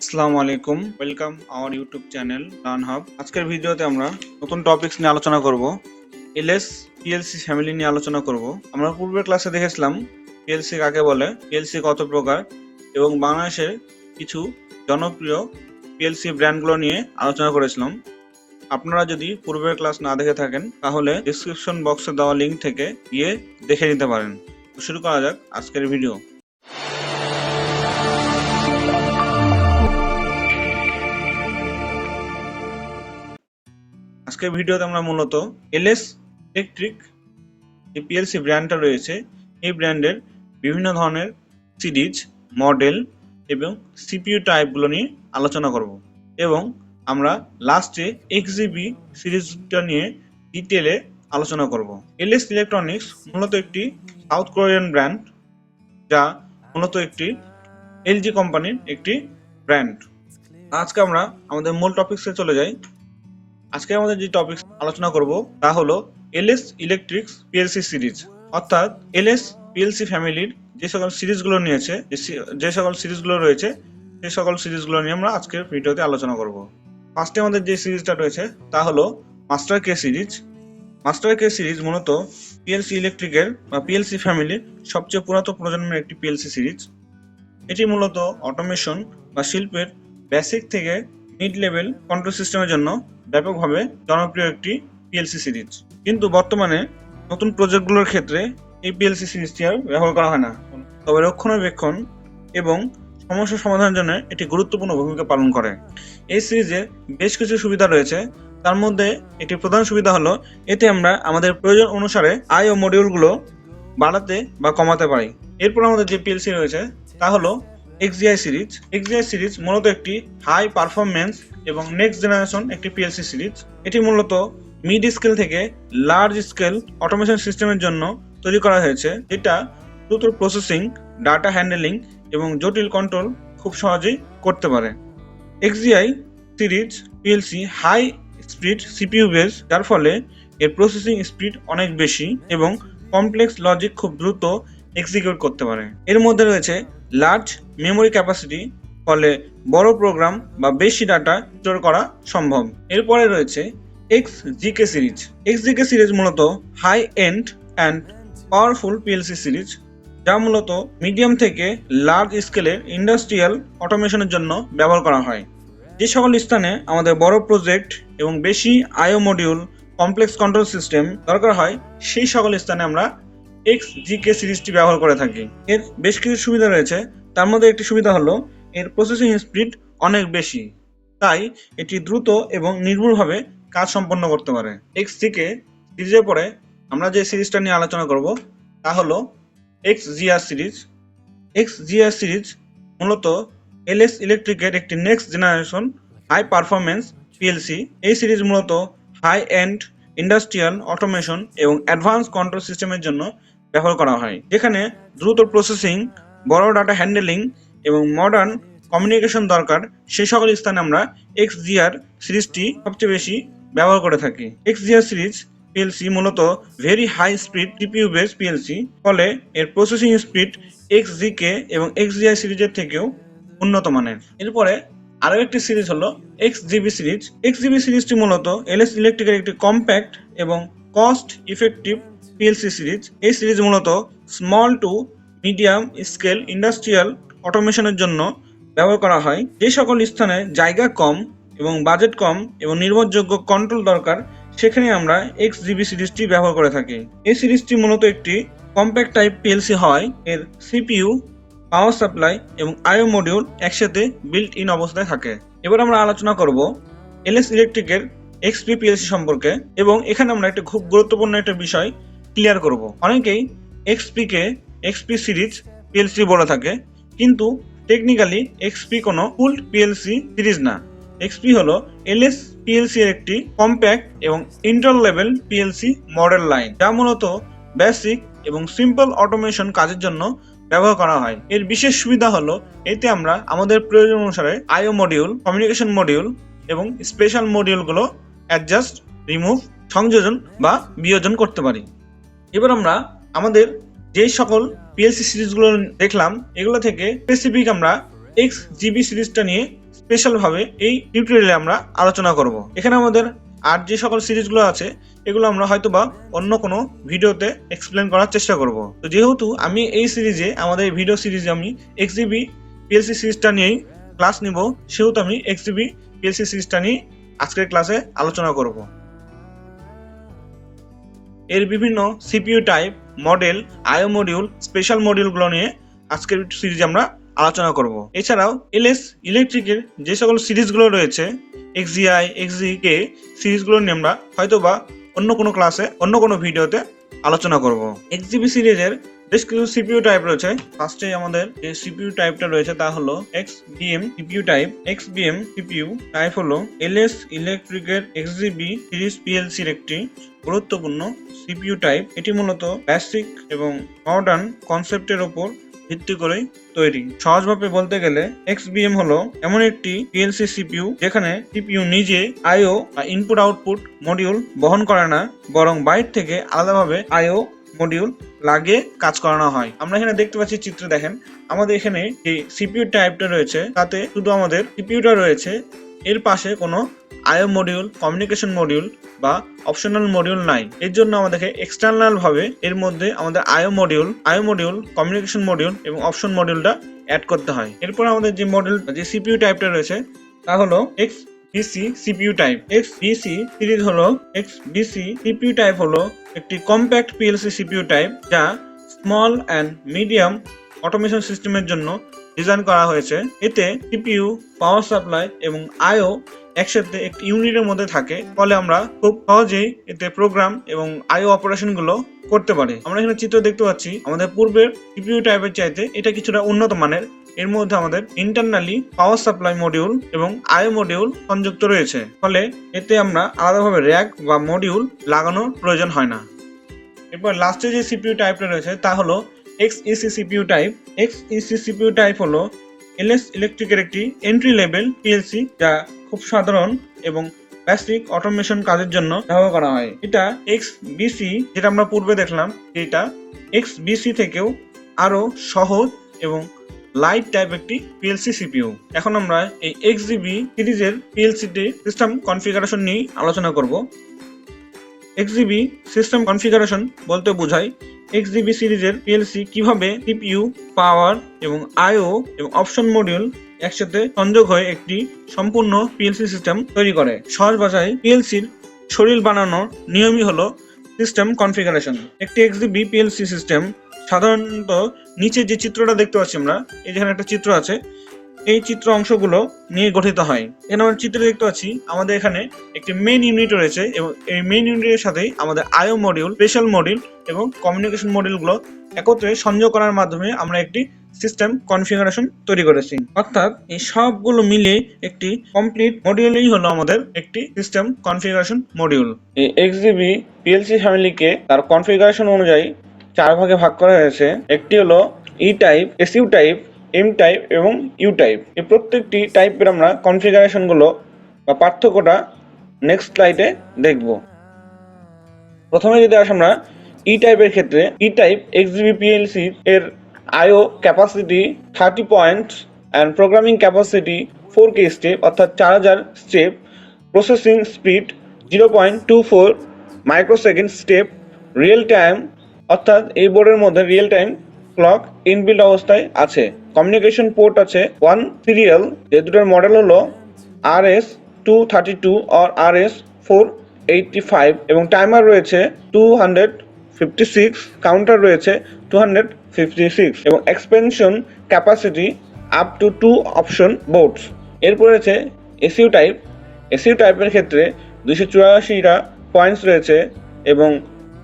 আসসালামু আলাইকুম, welcome our YouTube channel learn hub. আজকের ভিডিওতে আমরা নতুন টপিকস নিয়ে আলোচনা করব। এলএস পিএলসি ফ্যামিলি নিয়ে আলোচনা করব। আমরা পূর্বের ক্লাসে দেখেছিলাম পিএলসি কাকে বলে, পিএলসি কত প্রকার এবং বাংলাদেশের কিছু জনপ্রিয় পিএলসি ব্র্যান্ডগুলো নিয়ে আলোচনা করেছিলাম। আপনারা যদি পূর্বের ক্লাস না দেখে থাকেন তাহলে ডেসক্রিপশন বক্সে দেওয়া লিঙ্ক থেকে গিয়ে দেখে নিতে পারেন। শুরু করা যাক আজকের ভিডিও। আজকের ভিডিওতে আমরা মূলত এলএস ইলেকট্রিক যে পিএলসি ব্র্যান্ডটা রয়েছে এই ব্র্যান্ডের বিভিন্ন ধরনের সিরিজ, মডেল এবং সিপিইউ টাইপগুলো নিয়ে আলোচনা করব এবং আমরা লাস্টে এক্সজিবি সিরিজটা নিয়ে ডিটেলে আলোচনা করব। এলএস ইলেকট্রনিক্স মূলত একটি সাউথ কোরিয়ান ব্র্যান্ড, যা মূলত একটি এলজি কোম্পানির একটি ব্র্যান্ড। আজকে আমরা আমাদের মূল টপিকসে চলে যাই। আজকে আমাদের যে টপিক আলোচনা করব তা হলো এলএস ইলেকট্রিক্স পিএলসি সিরিজ, অর্থাৎ এলএস পিএলসি ফ্যামিলির যে সকল সিরিজগুলো রয়েছে সেই সকল সিরিজগুলো নিয়ে আমরা আজকের ভিডিওতে আলোচনা করব। ফার্স্টে আমাদের যে সিরিজটা রয়েছে তা হলো মাস্টার কে সিরিজ। মাস্টার কে সিরিজ মূলত পিএলসি ইলেকট্রিকের বা পিএলসি ফ্যামিলির সবচেয়ে পুরাতন প্রজন্মের একটি পিএলসি সিরিজ। এটি মূলত অটোমেশন বা শিল্পের বেসিক থেকে মিড লেভেল কন্ট্রোল সিস্টেমের জন্য ব্যাপকভাবে জনপ্রিয় একটি পিএলসি সিরিজ। কিন্তু বর্তমানে নতুন প্রজেক্টগুলোর ক্ষেত্রে এই পিএলসি সিরিজটি আর ব্যবহার করা হয় না, তবে রক্ষণাবেক্ষণ এবং সমস্যা সমাধানের জন্য এটি গুরুত্বপূর্ণ ভূমিকা পালন করে। এই সিরিজে বেশ কিছু সুবিধা রয়েছে, তার মধ্যে একটি প্রধান সুবিধা হলো এতে আমরা আমাদের প্রয়োজন অনুসারে আইও মডিউলগুলো বাড়াতে বা কমাতে পারি। এরপর আমাদের যে পিএলসি রয়েছে তা হলো এক্সজিআই সিরিজ। এক্সজিআই সিরিজ মূলত একটি হাই পারফরমেন্স এবং নেক্সট জেনারেশন একটি পিএলসি সিরিজ। এটি মূলত মিড স্কেল থেকে লার্জ স্কেল অটোমেশন সিস্টেমের জন্য তৈরি করা হয়েছে, যেটা দ্রুত প্রসেসিং, ডাটা হ্যান্ডেলিং এবং জটিল কন্ট্রোল খুব সহজেই করতে পারে। XGI series PLC high speed CPU base, যার ফলে এর প্রসেসিং স্পিড অনেক বেশি এবং কমপ্লেক্স লজিক খুব দ্রুত এক্সিকিউট করতে পারে। এর মধ্যে রয়েছে লার্জ মেমোরি ক্যাপাসিটি, ফলে বড় প্রোগ্রাম বা বেশি ডাটা স্টোর করা সম্ভব। এরপরে রয়েছে এক্সজিকে সিরিজ। এক্সজিকে সিরিজ মূলত high end and powerful PLC series, যা মূলত মিডিয়াম থেকে লার্জ স্কেলের ইন্ডাস্ট্রিয়াল অটোমেশনের জন্য ব্যবহার করা হয়। যে সকল স্থানে আমাদের বড় প্রজেক্ট এবং বেশি আইও মডিউল, কমপ্লেক্স কন্ট্রোল সিস্টেম দরকার হয়, সেই সকল স্থানে আমরা এক্সজিকে সিরিজটি ব্যবহার করে থাকি। এর বেশ কিছু সুবিধা রয়েছে, তার মধ্যে একটি সুবিধা হলো এর প্রসেসিং স্পিড অনেক বেশি, তাই এটি দ্রুত এবং নির্ভুলভাবে কাজ সম্পন্ন করতে পারে। এক্সজিকে সিরিজের পরে আমরা যে সিরিজটা নিয়ে আলোচনা করব তা হলো এক্সজিআর সিরিজ। এক্সজিআর সিরিজ মূলত এলএস ইলেকট্রিকের একটি next generation high performance PLC. এই সিরিজ মূলত হাই এন্ড ইন্ডাস্ট্রিয়াল অটোমেশন এবং অ্যাডভান্স কন্ট্রোল সিস্টেমের জন্য ব্যবহার করা হয়, যেখানে দ্রুত প্রসেসিং, বড় ডাটা হ্যান্ডেলিং এবং মডার্ন কমিউনিকেশন দরকার। সেই সকল স্থানে আমরা এক্সজিআর সিরিজটি সবচেয়ে বেশি ব্যবহার করে থাকি। এক্সজিআর সিরিজ পিএলসি মূলত very high speed CPU base PLC, ফলে এর প্রসেসিং স্পিড এক্সজিকে এবং এক্সজিআই সিরিজের থেকেও উন্নত মানের। এরপরে আরও একটি সিরিজ হলো এক্সজিবি সিরিজ। এক্সজিবি সিরিজটি মূলত এলএস ইলেকট্রিকের একটি কম্প্যাক্ট এবং কস্ট ইফেক্টিভ পিএলসি সিরিজ। এই সিরিজ মূলত small to medium scale industrial অটোমেশনের জন্য ব্যবহার করা হয়। যে সকল স্থানে জায়গা কম এবং বাজেট কম এবং নির্ভরযোগ্য কন্ট্রোল দরকার, সেখানে আমরা এক্সজিবি সিরিজটি ব্যবহার করে থাকি। এই সিরিজটি মূলত একটি কম্প্যাক্ট টাইপ পিএলসি হয়। এর সিপিইউ, পাওয়ার সাপ্লাই এবং আইও মডিউল একসাথে বিল্ট ইন অবস্থায় থাকে। এবার আমরা আলোচনা করব এলএস ইলেকট্রিকের এক্সপি পিএলসি সম্পর্কে, এবং এখানে আমরা একটা খুব গুরুত্বপূর্ণ একটা বিষয় ক্লিয়ার করব। অনেকেই এক্সপিকে এক্সপি সিরিজ পিএলসি বলে থাকে, কিন্তু টেকনিক্যালি এক্সপি কোনো ফুল পিএলসি সিরিজ না। এক্সপি হলো এলএস পিএলসি এর একটি কম্প্যাক্ট এবং inter level PLC model line, যা মূলত বেসিক এবং সিম্পল অটোমেশন কাজের জন্য ব্যবহার করা হয়। এর বিশেষ সুবিধা হলো এতে আমরা আমাদের প্রয়োজন অনুসারে আইও মডিউল, কমিউনিকেশন মডিউল এবং স্পেশাল মডিউলগুলো অ্যাডজাস্ট, রিমুভ, সংযোজন বা বিয়োজন করতে পারি। এবার আমরা আমাদের যে সকল পিএলসি সিরিজগুলো দেখলাম, এগুলো থেকে স্পেসিফিক আমরা এক্সজিবি সিরিজটা নিয়ে স্পেশাল ভাবে এই টিউটোরিয়ালে আমরা আলোচনা করব। এখানে আমাদের আর যে সকল সিরিজগুলো আছে এগুলো আমরা হয়তোবা অন্য কোনো ভিডিওতে এক্সপ্লেন করার চেষ্টা করব। তো যেহেতু আমি এই সিরিজে আমাদের ভিডিও সিরিজে আমি এক্সজিবি পিএলসি সিরিজটা নিয়েই ক্লাস নিব, সেহেতু আমি এক্সজিবি পিএলসি সিরিজটা নিয়ে আজকের ক্লাসে আলোচনা করব। এর বিভিন্ন সিপিইউ টাইপ, মডেল, আইও মডিউল, স্পেশাল মডিউলগুলো নিয়ে আজকের সিরিজে আমরা আলোচনা করব। এছাড়াও এলএস ইলেকট্রিকের যে সকল সিরিজগুলো রয়েছে, এক্সজিআই, এক্সজিকে সিরিজগুলো নিয়ে আমরা হয়তোবা অন্য কোনো ক্লাসে অন্য কোনো ভিডিওতে আলোচনা করব। এক্সজিবি সিরিজের বেশ কিছু সিপিইউ টাইপ রয়েছে। ফার্স্টে আমাদের যে সিপিইউ টাইপটা রয়েছে তা হলো এক্সবিএম সিপিইউ টাইপ। এক্সবিএম সিপিইউ টাইপ হলো এলএস ইলেকট্রিকের এক্সজিবি সিরিজ পিএলসির একটি গুরুত্বপূর্ণ সিপিইউ টাইপ। এটি মূলত বেসিক এবং মডার্ন কনসেপ্টের উপর ভিত্তি করেই তৈরি। সহজভাবে বলতে গেলে এক্সবিএম হলো এমন একটি পিএলসি সিপিইউ যেখানে সিপিইউ নিজে আইও বা ইনপুট আউটপুট মডিউল বহন করে না, বরং বাইরে থেকে আলাদাভাবে আইও মডিউল লাগিয়ে কাজ করানো হয়। আমরা এখানে দেখতে পাচ্ছি, চিত্রে দেখেন, আমাদের এখানে যে সিপিইউ টাইপটা রয়েছে তাতে শুধু আমাদের সিপিইউটা রয়েছে, এর পাশে কোনো আইও মডিউল, কমিউনিকেশন মডিউল বা অপশনাল মডিউল নাই। এর জন্য আমাদেরকে এক্সটার্নাল ভাবে এর মধ্যে আমাদের আইও মডিউল, কমিউনিকেশন মডিউল এবং অপশন মডিউলটা অ্যাড করতে হয়। এরপর আমাদের যে মডেল যে সিপিইউ টাইপটা রয়েছে তা হলো এক্সবিসি সিপিইউ টাইপ। এক্সবিসি সিরিজ হলো এক্সবিসি সিপিইউ টাইপ হলো একটি কম্প্যাক্ট পিএলসি সিপিইউ টাইপ যা স্মল অ্যান্ড মিডিয়াম অটোমেশন সিস্টেমের জন্য ডিজাইন করা হয়েছে। এতে সিপিইউ, পাওয়ার সাপ্লাই এবং আইও একসাথে একটি ইউনিটের মধ্যে থাকে, ফলে আমরা খুব সহজেই এতে প্রোগ্রাম এবং আইও অপারেশন গুলো করতে পারি। আমরা এখানে চিত্র দেখতে পাচ্ছি, আমাদের পূর্বের সিপিইউ টাইপের চাইতে এটা কিছুটা উন্নত মানের। এর মধ্যে আমাদের ইন্টারনালি পাওয়ার সাপ্লাই মডিউল এবং আইও মডিউল সংযুক্ত রয়েছে, ফলে এতে আমরা আলাদাভাবে র্যাক বা মডিউল লাগানোর প্রয়োজন হয় না। এরপর লাস্টে যে সিপিইউ টাইপটা রয়েছে তা হলো এক্সইসি সিপিইউ টাইপ। এক্সইসি সিপিইউ টাইপ হলো এলএস ইলেকট্রিকের একটি এন্ট্রি লেভেল পিএলসি যা খুব সাধারণ এবং বেসিক অটোমেশন কাজের জন্য ব্যবহার করা হয়। এটা এক্সবিসি, যেটা আমরা পূর্বে দেখলাম, এটা এক্সবিসি থেকেও আরো সহজ এবং লাইট টাইপ একটি পিএলসি সিপিইউ। এখন আমরা এই এক্সজিবি সিরিজের পিএলসিতে সিস্টেম কনফিগারেশন নিয়ে আলোচনা করব। এক্সজিবি সিস্টেম কনফিগারেশন বলতে বোঝায় এক্সজিবি সিরিজের পিএলসি কিভাবে সিপিইউ, পাওয়ার এবং আইও এবং অপশন মডিউল একসাথে সংযোগ হয়ে একটি সম্পূর্ণ পিএলসি সিস্টেম তৈরি করে। সহজ ভাষায় পিএলসির শরীর বানানোর নিয়মই হলো সিস্টেম কনফিগারেশন। একটি এক্সজিবি পিএলসি সিস্টেম সাধারণত নিচে যে চিত্রটা দেখতে পাচ্ছি আমরা, এই যেখানে একটা চিত্র আছে, এই চিত্র অংশগুলো নিয়ে গঠিত হয়। এখানে আমরা চিত্রে দেখতে পাচ্ছি আমাদের এখানে একটি মেইন ইউনিট রয়েছে এবং এই মেইন ইউনিটের সাথেই আমাদের আইও মডিউল, স্পেশাল মডিউল এবং কমিউনিকেশন মডিউলগুলো একত্রে সংযোগ করার মাধ্যমে আমরা একটি সিস্টেম কনফিগারেশন তৈরি করেছি। অর্থাৎ এই সবগুলো মিলে একটি কমপ্লিট মডিউলই হলো আমাদের একটি সিস্টেম কনফিগারেশন মডিউল। এই এক্সজিবি পিএলসি ফ্যামিলিকে তার কনফিগারেশন অনুযায়ী 4 ভাগে ভাগ করা হয়েছে। একটি হলো E type, SU type, M type এবং ইউ টাইপ। এই প্রত্যেকটি টাইপের আমরা কনফিগারেশন গুলো বা পার্থক্যটা নেক্সট স্লাইডে দেখব। প্রথমে যদি আসি আমরা ই টাইপের ক্ষেত্রে, ই টাইপ এক্সজিবি পিএলসি এর IO capacity 30 points and programming capacity 4K step অর্থাৎ 4000 step, processing speed 0.24 microsecond step, real time অর্থাৎ এই বোর্ডের মধ্যে রিয়েল টাইম ক্লক ইনবিল্ট অবস্থায় আছে। কমিউনিকেশন পোর্ট আছে 1 সিরিয়াল, যে দুটোর মডেল হলো RS232 আর RS485 এবং টাইমার রয়েছে 256, কাউন্টার রয়েছে 256 এবং expansion capacity up to 2 option boards. এরপর রয়েছে এসইউ টাইপ। এসইউ টাইপের ক্ষেত্রে 284টা পয়েন্টস রয়েছে এবং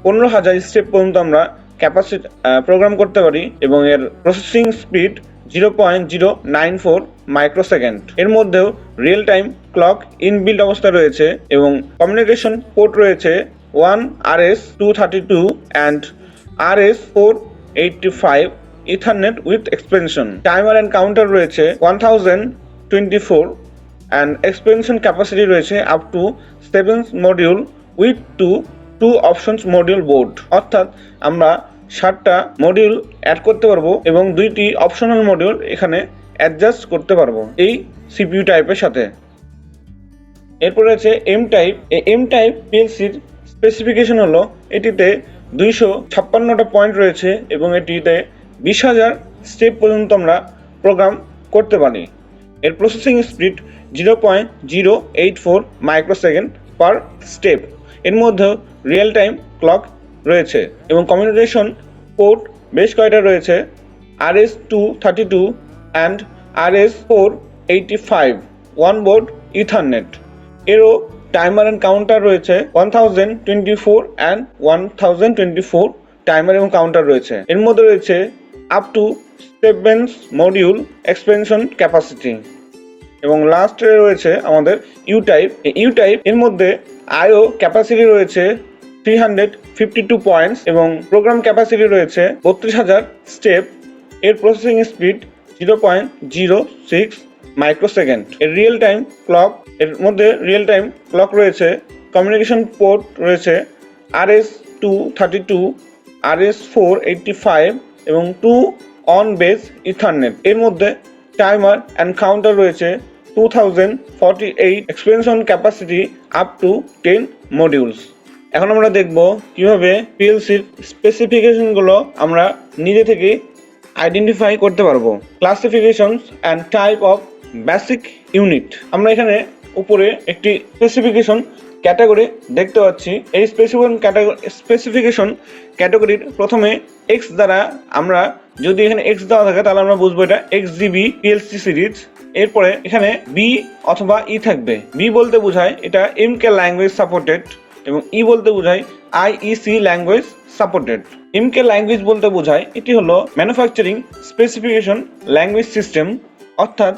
15,000 স্টেপ পর্যন্ত আমরা ক্যাপাসিটি প্রোগ্রাম করতে পারি এবং এর প্রসেসিং স্পিড 0.094 মাইক্রোসেকেন্ড। এর মধ্যেও রিয়েল টাইম ক্লক ইনবিল্ট অবস্থা রয়েছে এবং কমিউনিকেশন পোর্ট রয়েছে 1 RS232 and RS485 ethernet with expansion. Timer and counter রয়েছে 1024 অ্যান্ড এক্সপেনশন ক্যাপাসিটি রয়েছে up to 7 module with 2 options module board. অর্থাৎ আমরা 7টা মডিউল অ্যাড করতে পারবো এবং 2টি অপশনাল মডিউল এখানে অ্যাডজাস্ট করতে পারবো এই সিপিইউ টাইপের সাথে। এরপর রয়েছে এম টাইপ। এই এম টাইপ পিএলসির স্পেসিফিকেশন হলো এটিতে 256টা পয়েন্ট রয়েছে এবং এটিতে 20,000 স্টেপ পর্যন্ত আমরা প্রোগ্রাম করতে পারি। এর প্রসেসিং স্পিড 0.084 মাইক্রোসেকেন্ড পার স্টেপ। এর মধ্যে রিয়েল টাইম ক্লক রয়েছে এবং কমিউনিকেশন পোর্ট বেশ কয়টা রয়েছে, RS-232 and RS-485 one board ethernet. এরও টাইমার অ্যান্ড কাউন্টার রয়েছে 1024 অ্যান্ড 1024 টাইমার এবং কাউন্টার রয়েছে। এর মধ্যে রয়েছে up to 7 module expansion capacity. এবং লাস্টে রয়েছে আমাদের ইউ টাইপ। ইউ টাইপ এর মধ্যে আইও ক্যাপাসিটি রয়েছে 352 পয়েন্টস এবং প্রোগ্রাম ক্যাপাসিটি রয়েছে 32,000 স্টেপ। এর প্রসেসিং স্পিড 0.06 মাইক্রোসেকেন্ড। এর রিয়েল টাইম ক্লক, এর মধ্যে রিয়েল টাইম ক্লক রয়েছে, কমিউনিকেশন পোর্ট রয়েছে RS-232, RS-485 এবং 2 অন বেস ইথারনেট। এর মধ্যে টাইমার অ্যান্ড কাউন্টার রয়েছে 2048, expansion capacity up to 10 modules. এখন আমরা দেখব কিভাবে পিএলসির স্পেসিফিকেশনগুলো আমরা নিজে থেকে আইডেন্টিফাই করতে পারবো। Classifications and type of basic unit. আমরা এখানে উপরে একটি স্পেসিফিকেশন ক্যাটাগরি দেখতে পাচ্ছি। এই স্পেসিফিকেশন ক্যাটাগরির প্রথমে এক্স দ্বারা, আমরা যদি এখানে এক্স দেওয়া থাকে তাহলে আমরা বুঝবো এটা XGB PLC সিরিজ। এরপরে এখানে বি অথবা ই থাকবে। বি বলতে বোঝায় এটা MK ল্যাঙ্গুয়েজ সাপোর্টেড এবং ই বলতে বোঝায় IEC language supported. MK language বলতে বোঝায় এটি হলো ম্যানুফ্যাকচারিং স্পেসিফিকেশন ল্যাঙ্গুয়েজ সিস্টেম, অর্থাৎ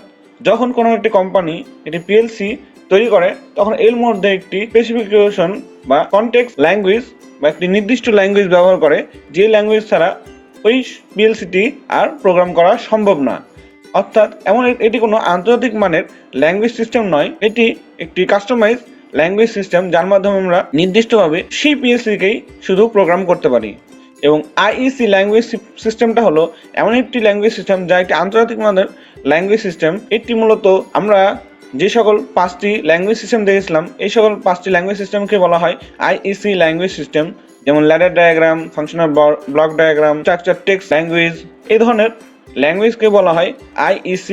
যখন কোনো একটি কোম্পানি এটি পিএলসি তৈরি করে তখন এর মধ্যে একটি স্পেসিফিকেশন বা কনটেক্সট ল্যাঙ্গুয়েজ বা একটি নির্দিষ্ট ল্যাঙ্গুয়েজ ব্যবহার করে, যে ল্যাঙ্গুয়েজ ছাড়া ওই পিএলসিটি আর প্রোগ্রাম করা সম্ভব না। অর্থাৎ এটি কোনো আন্তর্জাতিক মানের ল্যাঙ্গুয়েজ সিস্টেম নয়, এটি একটি কাস্টমাইজ ল্যাঙ্গুয়েজ সিস্টেম যার মাধ্যমে আমরা নির্দিষ্টভাবে সেই পিএলসিকেই শুধু প্রোগ্রাম করতে পারি। এবং IEC ল্যাঙ্গুয়েজ সিস্টেমটা হলো এমন একটি ল্যাঙ্গুয়েজ সিস্টেম যা একটি আন্তর্জাতিক মানের ল্যাঙ্গুয়েজ সিস্টেম। এটি মূলত আমরা যে সকল 5টি ল্যাঙ্গুয়েজ সিস্টেম দেখেছিলাম, এই সকল 5টি ল্যাঙ্গুয়েজ সিস্টেমকে বলা হয় IEC ল্যাঙ্গুয়েজ সিস্টেম, যেমন ladder diagram, functional block diagram, structure text language. এই ধরনের ল্যাঙ্গুয়েজকে বলা হয় IEC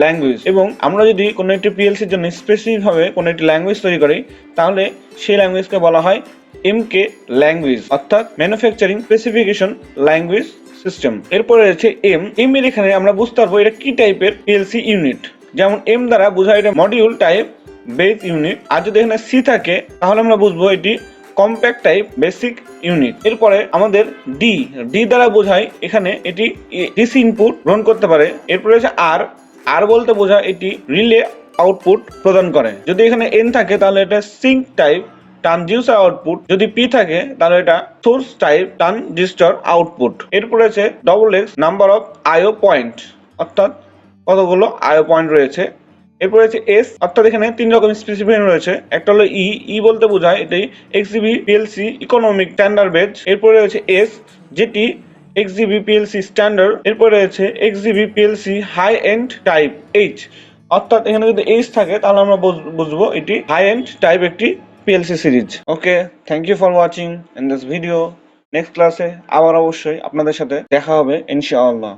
ল্যাঙ্গুয়েজ। এবং আমরা যদি কোনো একটি পিএলসির জন্য স্পেসিফিকভাবে কোনো একটি ল্যাঙ্গুয়েজ তৈরি করি তাহলে সেই ল্যাঙ্গুয়েজকে বলা হয় MK ল্যাঙ্গুয়েজ, অর্থাৎ ম্যানুফ্যাকচারিং স্পেসিফিকেশন ল্যাঙ্গুয়েজ সিস্টেম। এরপরে রয়েছে এম এর এখানে আমরা বুঝতে পারবো এটা কি টাইপের পিএলসি ইউনিট। যেমন এম দ্বারা বোঝায় এটা মডিউল টাইপ বেস ইউনিট, আর যদি এখানে সি থাকে তাহলে আমরা বুঝবো এটি কম্প্যাক্ট টাইপ বেসিক ইউনিট। এরপরে আমাদের ডি দ্বারা বোঝায় এখানে এটি ডিসি ইনপুট গ্রহণ করতে পারে। এরপরে রয়েছে আর বলতে বোঝায় এটি রিলে আউটপুট প্রদান করে। যদি এখানে এন থাকে তাহলে এটা সিঙ্ক টাইপ ট্রানজিউসার আউটপুট, যদি পি থাকে তাহলে এটা সোর্স টাইপ ট্রানজিস্টর আউটপুট। এরপর রয়েছে XX number of IO point, অর্থাৎ কতগুলো আইও পয়েন্ট রয়েছে। এরপর রয়েছে এস, অর্থাৎ এখানে 3 রকম স্পেসিফিকেশন রয়েছে। একটা হলো ই বলতে বোঝায় এটি XGB PLC economic standard base. এরপরে রয়েছে এস, যেটি XGB PLC স্ট্যান্ডার্ড। এরপরে রয়েছে XGB PLC high end type H, অর্থাৎ এখানে যদি এইচ থাকে তাহলে আমরা বুঝবো এটি হাই এন্ড টাইপ একটি PLC series. Okay, thank you for watching in this video. Next ক্লাসে আবার অবশ্যই আপনাদের সাথে দেখা হবে ইনশাআল্লাহ।